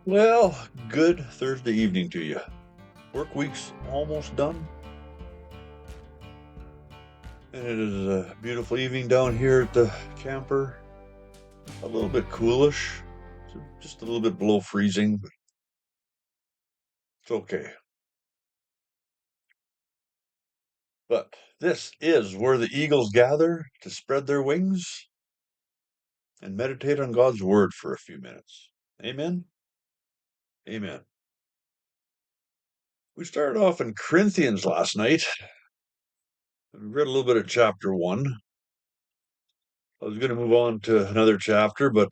Well, good Thursday evening to you. Work week's almost done, and it is a beautiful evening down here at the camper. A little bit coolish, just a little bit below freezing, but it's okay. But this is where the eagles gather to spread their wings and meditate on God's word for a few minutes. Amen? Amen. We started off in Corinthians last night. We read a little bit of chapter 1. I was going to move on to another chapter, but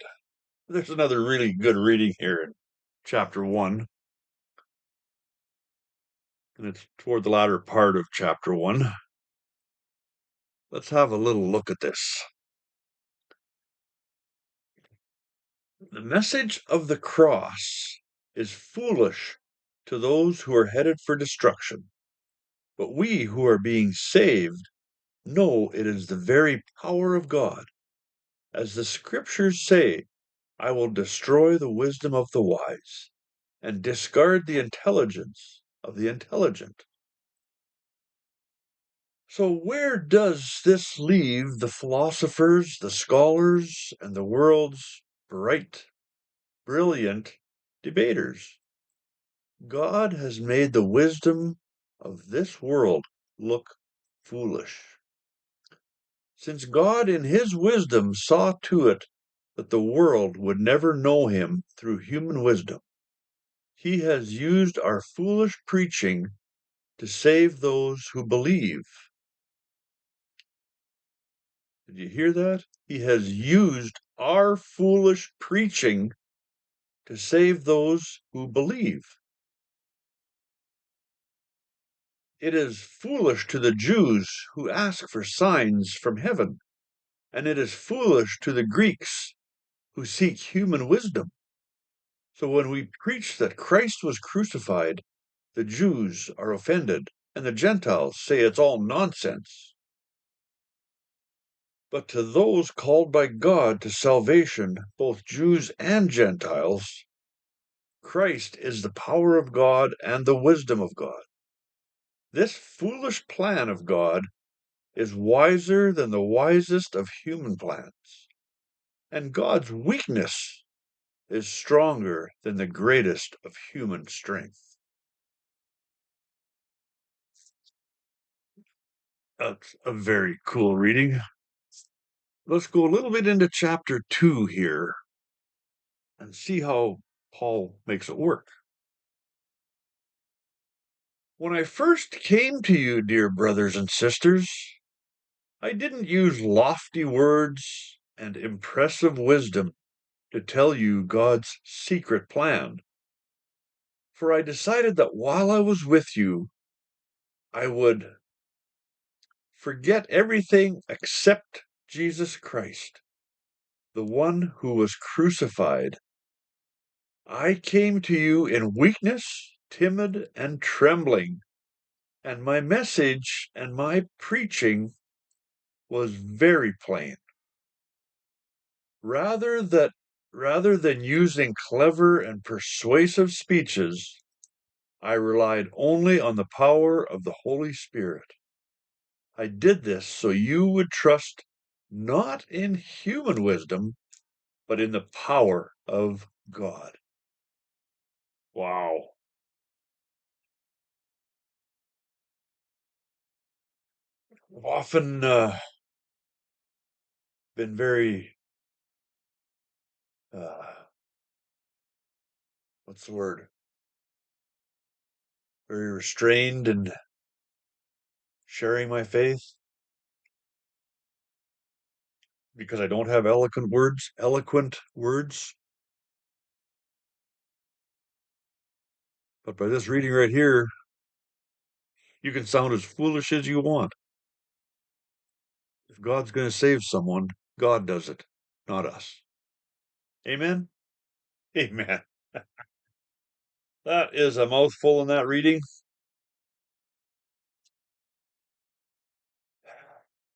there's another really good reading here in chapter 1, and it's toward the latter part of chapter 1. Let's have a little look at this. The message of the cross is foolish to those who are headed for destruction, but we who are being saved know it is the very power of God. As the scriptures say, I will destroy the wisdom of the wise and discard the intelligence of the intelligent. So, where does this leave the philosophers, the scholars, and the world's bright, brilliant debaters? God has made the wisdom of this world look foolish. Since God, in his wisdom, saw to it that the world would never know him through human wisdom, he has used our foolish preaching to save those who believe. Did you hear that? He has used our foolish preaching to save those who believe. It is foolish to the Jews who ask for signs from heaven, and it is foolish to the Greeks who seek human wisdom. So when we preach that Christ was crucified, the Jews are offended, and the Gentiles say it's all nonsense. But to those called by God to salvation, both Jews and Gentiles, Christ is the power of God and the wisdom of God. This foolish plan of God is wiser than the wisest of human plans, and God's weakness is stronger than the greatest of human strength. That's a very cool reading. Let's go a little bit into chapter 2 here and see how Paul makes it work. When I first came to you, dear brothers and sisters, I didn't use lofty words and impressive wisdom to tell you God's secret plan. For I decided that while I was with you, I would forget everything except Jesus Christ, the one who was crucified. I came to you in weakness, timid, and trembling, and my message and my preaching was very plain. Rather that rather than using clever and persuasive speeches, I relied only on the power of the Holy Spirit. I did this so you would trust not in human wisdom, but in the power of God. Wow. I've often been very, what's the word? Very restrained in sharing my faith because I don't have eloquent words. But by this reading right here, you can sound as foolish as you want. If God's going to save someone, God does it, not us. Amen? Amen. That is a mouthful in that reading.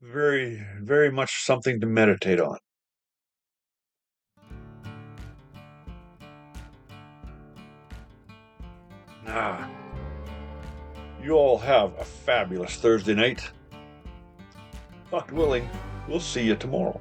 Very, very much something to meditate on. Ah, you all have a fabulous Thursday night. God willing, we'll see you tomorrow.